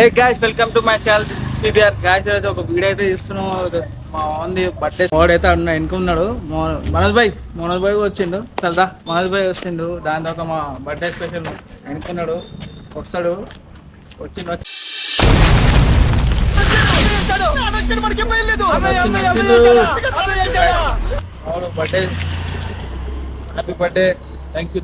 A guys welcome to my channel this is PBR guys. అయితే ఒక video అయితే ఇస్తున్నాం. మా ఓన్లీ బర్త్డే వాడైతే అన్న ఎన్నుకున్నాడు. మనోజ్ భాయ్ వచ్చిండు. చల్దా మనోజ్ భాయ్ వచ్చిండు. దాని తర్వాత మా బర్త్డే స్పెషల్ ఎన్నుకున్నాడు. వస్తాడు వచ్చిండు. Birthday happy birthday. Thank you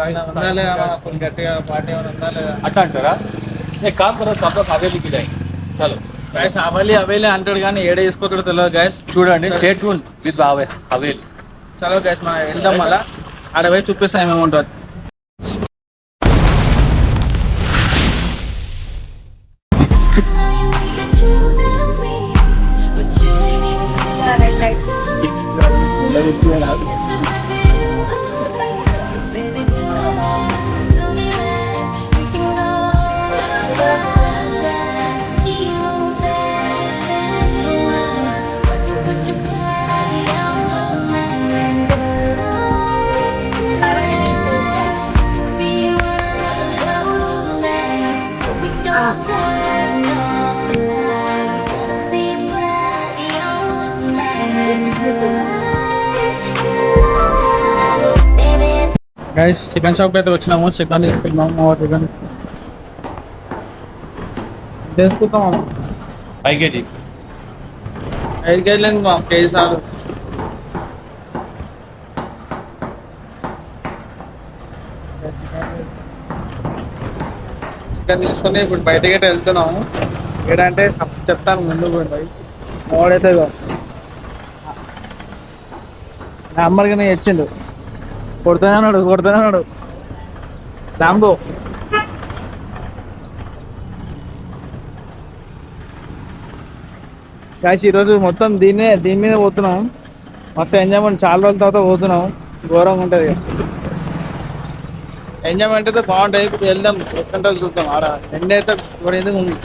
guys. ఉండాలి గట్టిగా పార్టీ ఏమైనా ఉండాలి అట్లా అంటారా? एक काम करो सब लोग हवेली जाए. चलो గాయస్ అవేలే అంటాడు కానీ ఏడ తీసుకోతాడో తెలియదు గాయస్. చూడండి స్టే ట్యూన్ విత్ హవేలి. చలో గాయస్ మనం వెళ్దాం. మళ్ళా ఆడ పోయి చూపిస్తాం ఏమేముంటుంది. గైస్ చికెన్ షాప్ అయితే వచ్చినాము. చికెన్ తీసుకున్నాము. చికెన్ తీసుకుంటాం. 5 kg 5 కేజీలు మా కేజీ సార్. చికెన్ తీసుకొని ఇప్పుడు బయటకి అయితే వెళ్తున్నాము. ఏంటంటే చెప్తాను ముందు పోయి వాడైతే అమ్మరిగానే ఇచ్చిండు. కొడుతూనే ఉన్నాడు రాంబో. కాసి ఈరోజు మొత్తం దీని మీద పోతున్నాం. మస్తు ఎంజాయ్మెంట్. చాలా రోజుల తర్వాత పోతున్నాం. ఘోరంగా ఉంటుంది. ఎంజాయ్మెంట్ అయితే బాగుంటుంది. ఇప్పుడు వెళ్దాం ఎక్కడ చూద్దాం. ఆడ ఎండ అయితే కూడా ఎందుకు ఉంది.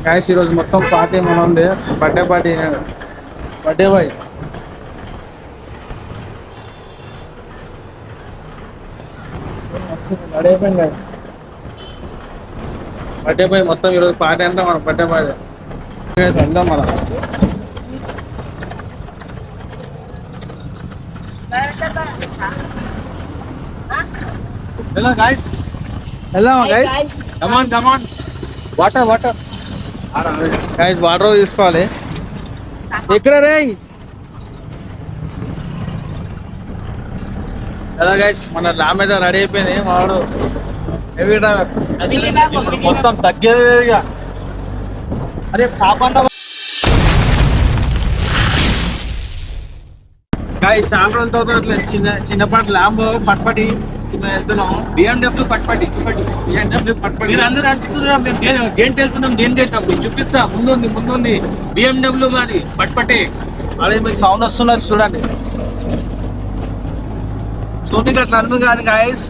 కాసి ఈరోజు మొత్తం పార్టీ మన ఉంది. Birthday party. బర్త్డే బాయ్ అయిపోయింది. బర్త్డే బాయ్ మొత్తం ఈరోజు పార్టీ అంతా మన బర్త్డే బాయ్. వెళ్దాం మన వెళ్దామా గైస్. కమాన్ వాటర్ గైస్ వాటర్ తీసుకోవాలి. ఎక్కడ రే ఎలా గైస్ మన రామ్ మీద రెడీ అయిపోయింది. వాడు హెవీ డ్రైవర్. ఇప్పుడు మొత్తం తగ్గేది. అరే పాపంట గైస్ చాలా రోజుల తర్వాత చిన్నపాటి ల్యాంబో పట్పటి వెళ్తున్నాం. BMW పట్పట్టి మీరు అందరూ అంటున్నారు మేము గేమ్ వెళ్తున్నాం. చూపిస్తా. ముందుంది BMW మాది పట్పట్టే. అదే మీకు సౌండ్ వస్తున్నది చూడండి. షూటింగ్ అట్లా అన్ను కానీ గాయస్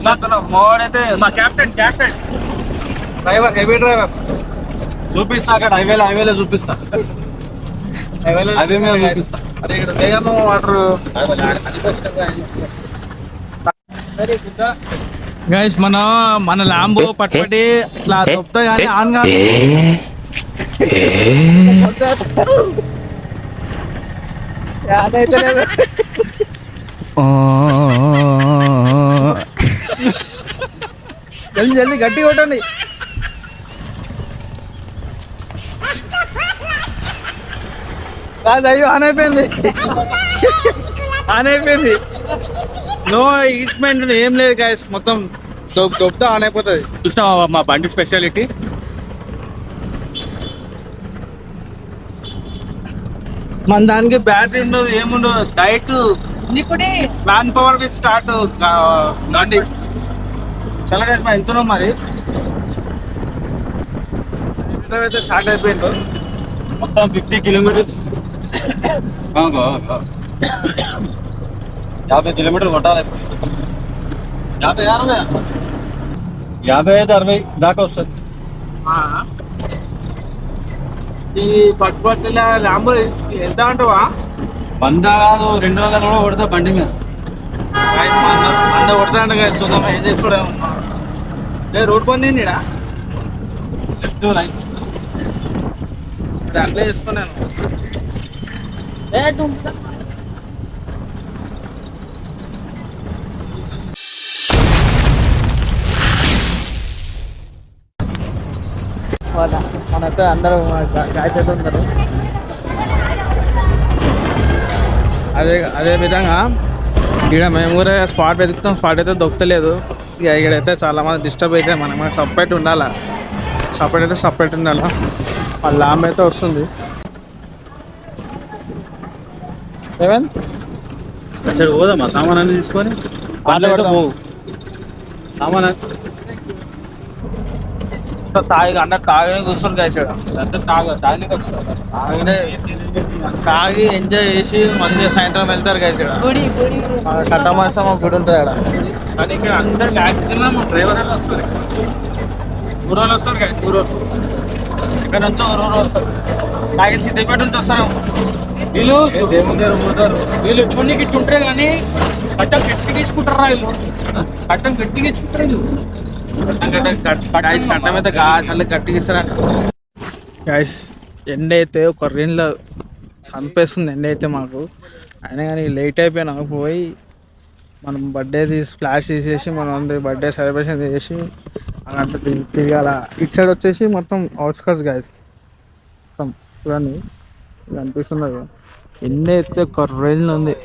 మోడైతే మా కెప్టెన్ డ్రైవర్ హెవీ డ్రైవర్. చూపిస్తా అక్కడ హైవేలో చూపిస్తా. హైవే మీద చూపిస్తా. అదే ఇక్కడ వేగము వాటర్. గైస్ మన ల్యాంబో పట్టుబడి ఇట్లా దొప్పుతాయి కానీ ఆన్ కాదు. జల్దీ గట్టి కొట్టండి. కాదు అయ్యో ఆన్ అయిపోయింది. నో ఈక్విప్మెంట్ ఏం లేదు గాయస్. మొత్తం దొబ్బుతా ఆన్ అయిపోతుంది. చూసినావా మా బండి స్పెషాలిటీ. మన దానికి బ్యాటరీ ఉండదు ఏముండదు. Direct plan power with start బండి. చాలా గాయస్ మా ఎంతున్నాం మరి. అయితే స్టార్ట్ అయిపోయిండు. మొత్తం 50 కిలోమీటర్స్ 50 కిలోమీటర్లు కొట్టాలి. 55-60 దాకా వస్తుంది. ఈ పట్టుబట్టల ల్యాంబో ఎంత అంటావా? 100 కాదు 200 కూడా కొడతా బండి మీద. కింద కొడతాండ కదా సుఖం ఏం చేసుకోవడం రోడ్ పొందింది లెఫ్ట్ రైట్ అట్లే చేసుకున్నాను మనతో అందరూ గాయత్రి ఉన్నారు. అదే అదే విధంగా ఇక్కడ మేము కూడా స్పాట్ వెతుకుతాం, స్పాట్ అయితే దొరకలేదు. ఇక ఇక్కడైతే చాలా మంది డిస్టర్బ్ అయితే మనకు సపరేట్ ఉండాలా, సపరేట్ అయితే సపరేట్ ఉండాలా. ఆ లాంబ్ అయితే వస్తుంది. ఏమైంది అసలు పోదామా సామాన్ అన్ని తీసుకొని సామాన్ తాగి అందరు తాగని కూర్చొని కాసాడు. తాగి ఎంజాయ్ చేసి మంచిగా సాయంత్రం వెళ్తారు కాసాడు. కట్టమనసం ఒక గుడి ఉంటుంది అక్కడ. కానీ ఇక్కడ అందరు మ్యాక్సిమం డ్రైవర్ వాళ్ళు వస్తారు. ఊరోళ్ళు వస్తారు కదా, ఊరోళ్ళు ఇక్కడ నుంచి ఊరోళ్ళు వస్తారు. తాగి సిద్దిపేట నుంచి వస్తారు. వీళ్ళు చూడనికి ఇట్లా ఉంటారు కానీ కట్టం గట్టిగా ఇచ్చుకుంటారా వీళ్ళు, కట్టం గట్టిగా ఇచ్చుకుంటారు వీళ్ళు. కట్టం అయితే గట్టిగా ఇస్తారా గైస్. ఎండ అయితే ఒక రేంజ్లో చంపేస్తుంది ఎండ అయితే మాకు. అయినా కానీ లేట్ అయిపోయినా పోయి మనం బర్త్డే ఫ్లాష్ తీసేసి మనం అందరి బర్త్డే సెలబ్రేషన్ చేసి అలాంటి తిరగాల. ఇటు సైడ్ వచ్చేసి మొత్తం అవుట్స్కట్స్ గైస్, మొత్తం చూడండి ఇది అనిపిస్తున్నది. ఎండ అయితే ఒక రేంజ్లో ఉంది.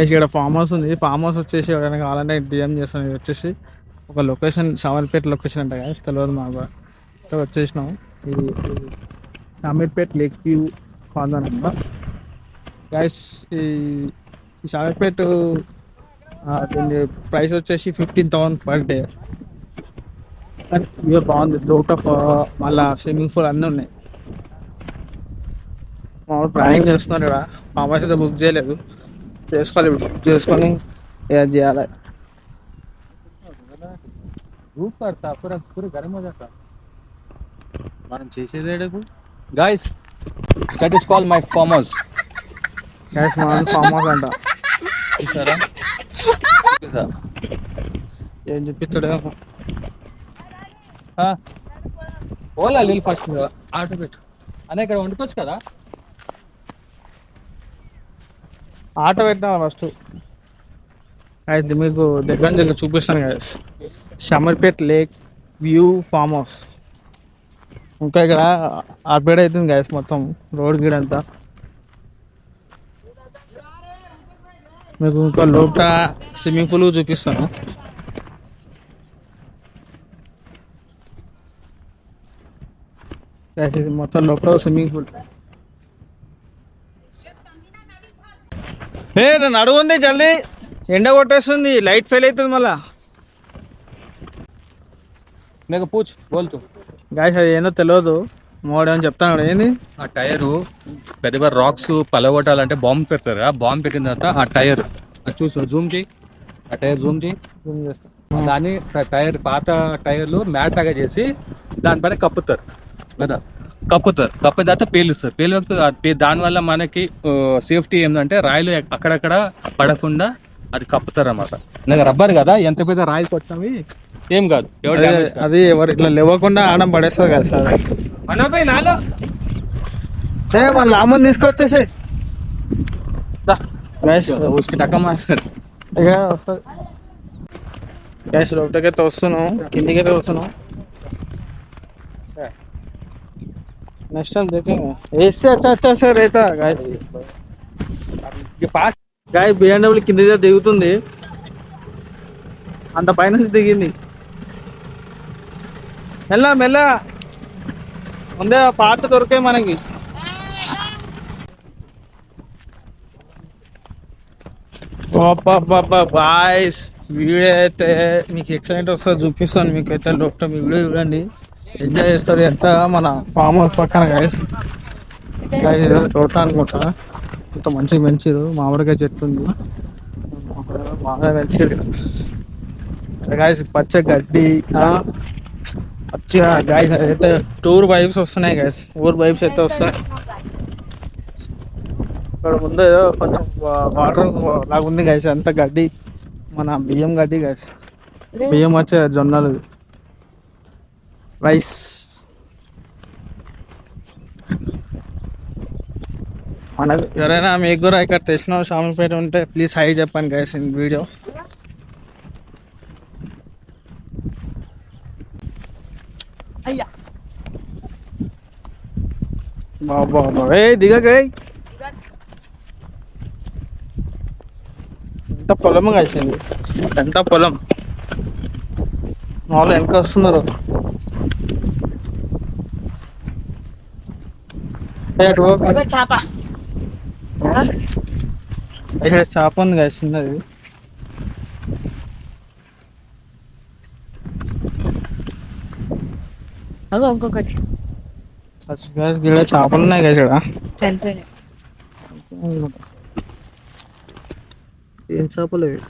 ఇక్కడ ఫామ్ హౌస్ ఉంది. ఫామ్ హౌస్ వచ్చేసి ఎవరైనా కావాలంటే డిఎం చేస్తాను. ఇది వచ్చేసి ఒక లొకేషన్, షామీర్పేట లొకేషన్ అంట గైస్, తెలియదు మాకు. ఇక్కడ వచ్చేసినాం. ఇది షామీర్పేట లేక్ వ్యూ కాందన్ అంట గైస్. ఈ షామీర్పేట దీని ప్రైస్ వచ్చేసి 15,000 పర్ డే. వ్యూ బాగుంది. రూట్ ఆఫ్ మళ్ళీ స్విమ్మింగ్ పూల్ అన్నీ ఉన్నాయి. మామూలు ప్లానింగ్ చేస్తున్నారు ఇక్కడ. ఫామ్ హౌస్ అయితే బుక్ చేయలేదు, చేసుకోవాలి. బుక్ చేసుకొని ఏం చేయాలి. మనం చేసేది guys. That is call my farm house guys. మనం ఫామ్ హౌస్ అంట. చూసారా ఏం చూపిస్తాడేమో. ఓలా నీళ్ళు ఫస్ట్ ఆటో పెట్టు అనే ఇక్కడ వండుకోవచ్చు కదా. ఆటో పెట్టినా ఫస్ట్. అయితే మీకు దగ్గర దగ్గర చూపిస్తాను guys. Shamirpet lake view farm house. ఇంకా ఇక్కడ అప్డేట్ అవుతుంది గైస్, మొత్తం రోడ్ గీడ్ అంతా. మీకు ఇంకా లోపల స్విమ్మింగ్ పూల్ చూపిస్తాను. ఇది మొత్తం లోపల స్విమ్మింగ్ పూల్. నన్ను అడుగుంది జల్దీ, ఎండ కొట్టేస్తుంది, లైట్ ఫెయిల్ అవుతుంది మళ్ళా. నాకు పూచ్ బోల్తు గాయస్ అది ఏందో తెలియదు, మోడని చెప్తాను. ఏంది ఆ టైరు పెద్ద పెద్ద రాక్స్ పలగొట్టాలంటే బాంబు పెడతారు. ఆ బాంబు పెట్టిన తర్వాత ఆ టైర్ చూసి జూమ్ చేయి, ఆ టైర్ జూమ్ చేయి. దాన్ని టైర్ పాత టైర్లు మ్యాట్ లాగా చేసి దానిపైన కప్పుతారు కదా. కప్పుతారు, కప్పిన తర్వాత పేలుస్తారు. దానివల్ల మనకి సేఫ్టీ ఏంటంటే రాయిలు అక్కడక్కడ పడకుండా అది కప్పుతారు అన్నమాట. నాకు రబ్బర్ కదా, ఎంత పెద్ద రాయికి వచ్చినవి ఏం కాదు. అది ఎవరు ఇట్లా లేవకుండా ఆడం పడేస్తుంది కదా సార్. నాలో మన లామని తీసుకొచ్చేసి వస్తుంది గ్యాస్. లోపలికైతే వస్తున్నాం, కిందికైతే వస్తున్నాం. नेक्स्ट टाइम देखेंगे इससे अच्छा सर रहता गाय BMW కింద దిగుతుంది, అంత పైన దిగింది. మెల్ల మెల్ల ముందే పార్ట్ దొరికాయి మనకి. బాయ్స్ వీడియో అయితే మీకు ఎక్సలెంట్ వస్తుంది, చూపిస్తాను మీకైతే. లోపల మీ వీడియో చూడండి, ఎంజాయ్ చేస్తారు. ఎంత మన ఫామ్ హౌస్ పక్కన గైస్. తోట అనుకుంటా, ఇంత మంచిగా పెంచారు. మామిడికాయ చెట్టు ఉంది, బాగా పెంచారు గైస్. పచ్చ గడ్డి పచ్చిగా గైస్. అయితే టూర్ వైబ్స్ వస్తున్నాయి గైస్, ఊర్ వైబ్స్ అయితే వస్తున్నాయి. అక్కడ ముందు ఏదో కొంచెం వాటర్ లాగా ఉంది గైస్, అంత గడ్డి, మన బియ్యం గడ్డి గైస్. బియ్యం వచ్చే జొన్నలు, రైస్. మనకు ఎవరైనా మీకు కూడా ఇక్కడ తెలిసిన షామిపేట ఉంటే ప్లీజ్ హై చెప్పండి గైస్ ఇన్ వీడియో. అయ్యా బాబా ఏ దిగకే, ఎంత పొలం కలిసింది, ఎంత పొలం. వాళ్ళు వెనక వస్తున్నారు. చేప ఇక్కడ చేప ఉంది కలిసింది అది. అదో ఇంకొకటి గిడ చేపలు ఉన్నాయి కదా ఇక్కడ. చనిపోయినాయి. ఏం చేపలు ఇవి?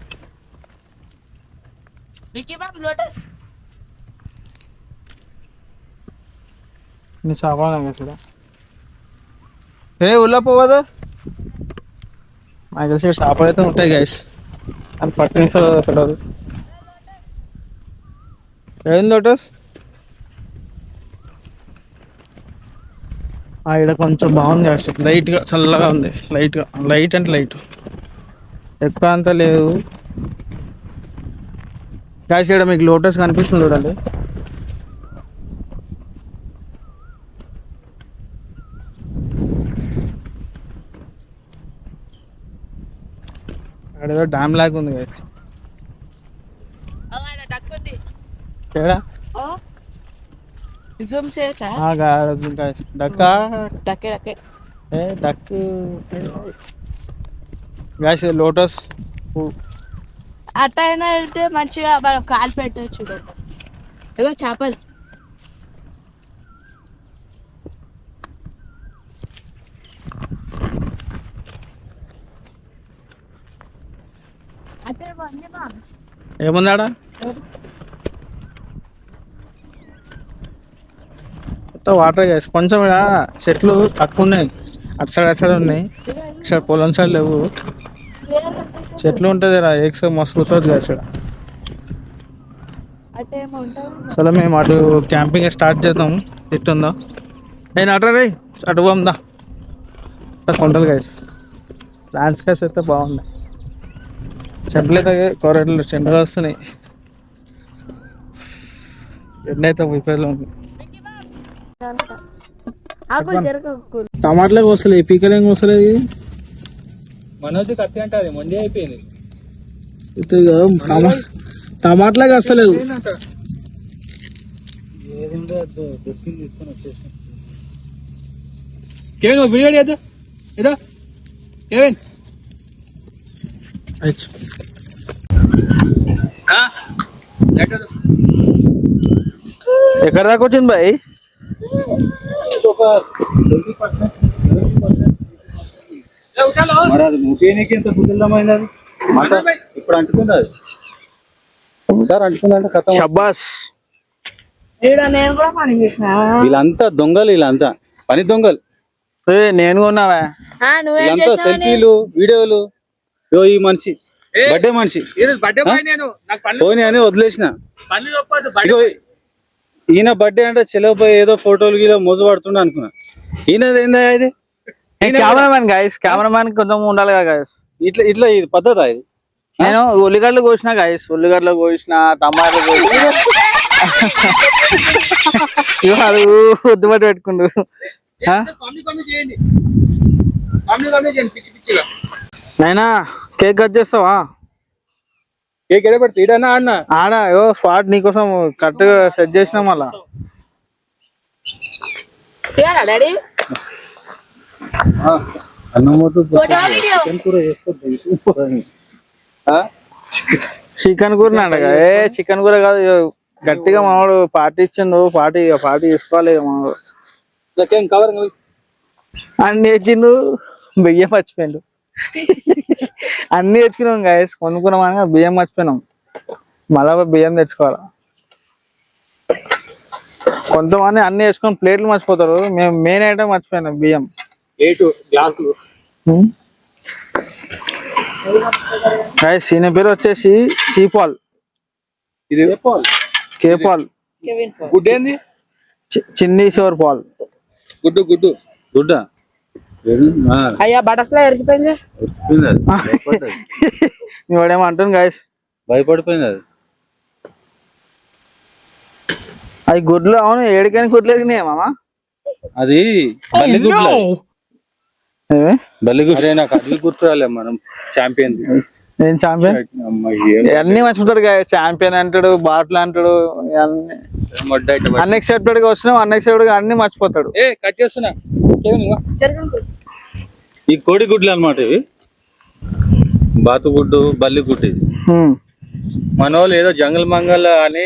లోటస్ నీ చేపలు ఉన్నాయి కదా ఇక్కడ. ఏ ఉల్లా పోవదు, నాకు తెలిసి చేపలు అయితే ఉంటాయి గైస్, అని పట్టిన పెట్టదు. ఏం లోటస్ ఇక్కడ కొంచెం బాగుంది గైస్, లైట్గా చల్లగా ఉంది, లైట్గా, లైట్ అంటే లైట్, ఎక్కువ అంత లేదు గైస్. ఇక్కడ మీకు లోటస్ కనిపిస్తుంది చూడండి. అక్కడ ఏదో డ్యామ్ లాగా ఉంది గైస్. ఏడా జూమ్ చేయొచ్చా? డక్కా డక్కే డక్కే ఏ డక్ గైస్, లోటస్ అట్ట అయినా వెళ్తే మంచిగా మనం కాలు పెట్టవచ్చు. ఇగో చేపలు. ఏముందాడా వాటర్ గైస్. కొంచెం ఇక్కడ చెట్లు తక్కువ ఉన్నాయి, అటు సైడ్ ఉన్నాయి, ఇక్కడ పొలం సైడ్ లేవు. చెట్లు ఉంటుంది రా, ఎక్స్ మస్తు కూర్చోవచ్చు కదా ఇక్కడ. అసలు మేము అటు క్యాంపింగ్ స్టార్ట్ చేద్దాం, చెట్టుందా నేను అటు రే అటు పోందా. కొండలు గైస్, ల్యాండ్స్కేప్స్ అయితే బాగున్నాయి, చెట్లు అయితే కొరట్లు చెండలు వస్తున్నాయి, ఎండ అయితే విపరీతంగా ఉంది. టమాటాలకు వస్తలేదు, పీకలేం వస్తలేదు. మనోజ్ కత్తి అంటే అది మొండి అయిపోయింది. టమాటాలకు వస్తలేదు. ఎక్కడ దాకా వచ్చింది బాయ్? మరి అది ముట్టేయనికి ఎంత బుద్ధిమైంది అది ఇప్పుడు అంటుకుంది, అది ఒకసారి అంటుకుందంటే కథ. షబ్బాస్. నేను కూడా పని చేసిన. వీళ్ళంతా దొంగలు, వీళ్ళంతా పని దొంగలు. నేను కొన్నావా? వీళ్ళంతా సెల్ఫీలు, వీడియోలు. ఈ మనిషి బర్త్డే మనిషి పోనీ అని వదిలేసిన. ఇగో ఈయన బర్త్డే అంటే చెలవుపోయి ఏదో ఫోటోలు గీలో మోజు పడుతుండ అనుకున్నా. ఈయనది ఏందా ఇది? కెమెరామ్యాన్ గైస్, కెమెరామ్యాన్ కొంచెం ఉండాలి కదా గైస్. ఇట్లా ఇట్లా ఇది పద్ధతి ఇది. నేను ఉల్లిగడ్డలు కోసిన గైస్, ఉల్లిగడ్డలు కోసిన, టమాటాలు కోసిన. అది ఉద్దుబట్టి పెట్టుకుండు. నైనా కేక్ కట్ చేస్తావా? కేక్ ఎక్కడ పెడితే ఈడన్నా ఆడనా? ఆడ స్పాట్ నీకోసం కరెక్ట్ గా సెట్ చేసినా. మళ్ళా డాడీ చికెన్ కూర నాడగా. చికెన్ కూర కాదు, గట్టిగా మావాడు పార్టీ ఇచ్చిండు, పార్టీ తీసుకోవాలి మావాడు. అన్ని తెచ్చిండు, బియ్యం మర్చిపోయిండు. అన్ని తెచ్చుకున్నాం గాయస్, కొనుక్కున్నాం అని బియ్యం మర్చిపోయినాం. మళ్ళా బియ్యం తెచ్చుకోవాలా. కొంతమంది అన్ని వేసుకొని ప్లేట్లు మర్చిపోతారు, మేము మెయిన్ ఐటమ్ మర్చిపోయినాం, బియ్యం. గ్లాసులు గైస్ ఈయన పేరు వచ్చేసి సీపాల్, ఇది కే పాల్, గుడ్ ఏంది చిన్నీశ్వర్ పాల్. గుడ్డు గుడ్డు గుడ్డ అయ్యా బటర్ఫ్లై ఎరిగిపోయింది. వాడేమో అంటుంది గైస్, భయపడిపోయింది అది. అవి గుడ్లు అవును ఏడికైనా గుడ్లు ఎరిగినాయి మామ. అది బల్లి గుడ్లు ఏమి? బల్లి గుడ్లు. అరే నాకు అది గుర్తురాలే మనం ఛాంపియన్ నేను ఛాంపియన్ అన్ని మర్చిపోతాడు ఛాంపియన్ అంటాడు, బాటిల్ అంటాడు, అన్ఎక్సెప్టెడ్ గా వచ్చినాం, అన్ఎక్సెప్టెడ్ గా అన్ని మర్చిపోతాడు. ఏ కట్ చేస్తున్నా ఈ కోడి గుడ్లు అన్నమాట ఇవి. బాతుగుడ్డు బల్లి గుడ్డు ఇది. హ్మ్. మన వాళ్ళు ఏదో జంగల్ మంగల్ అని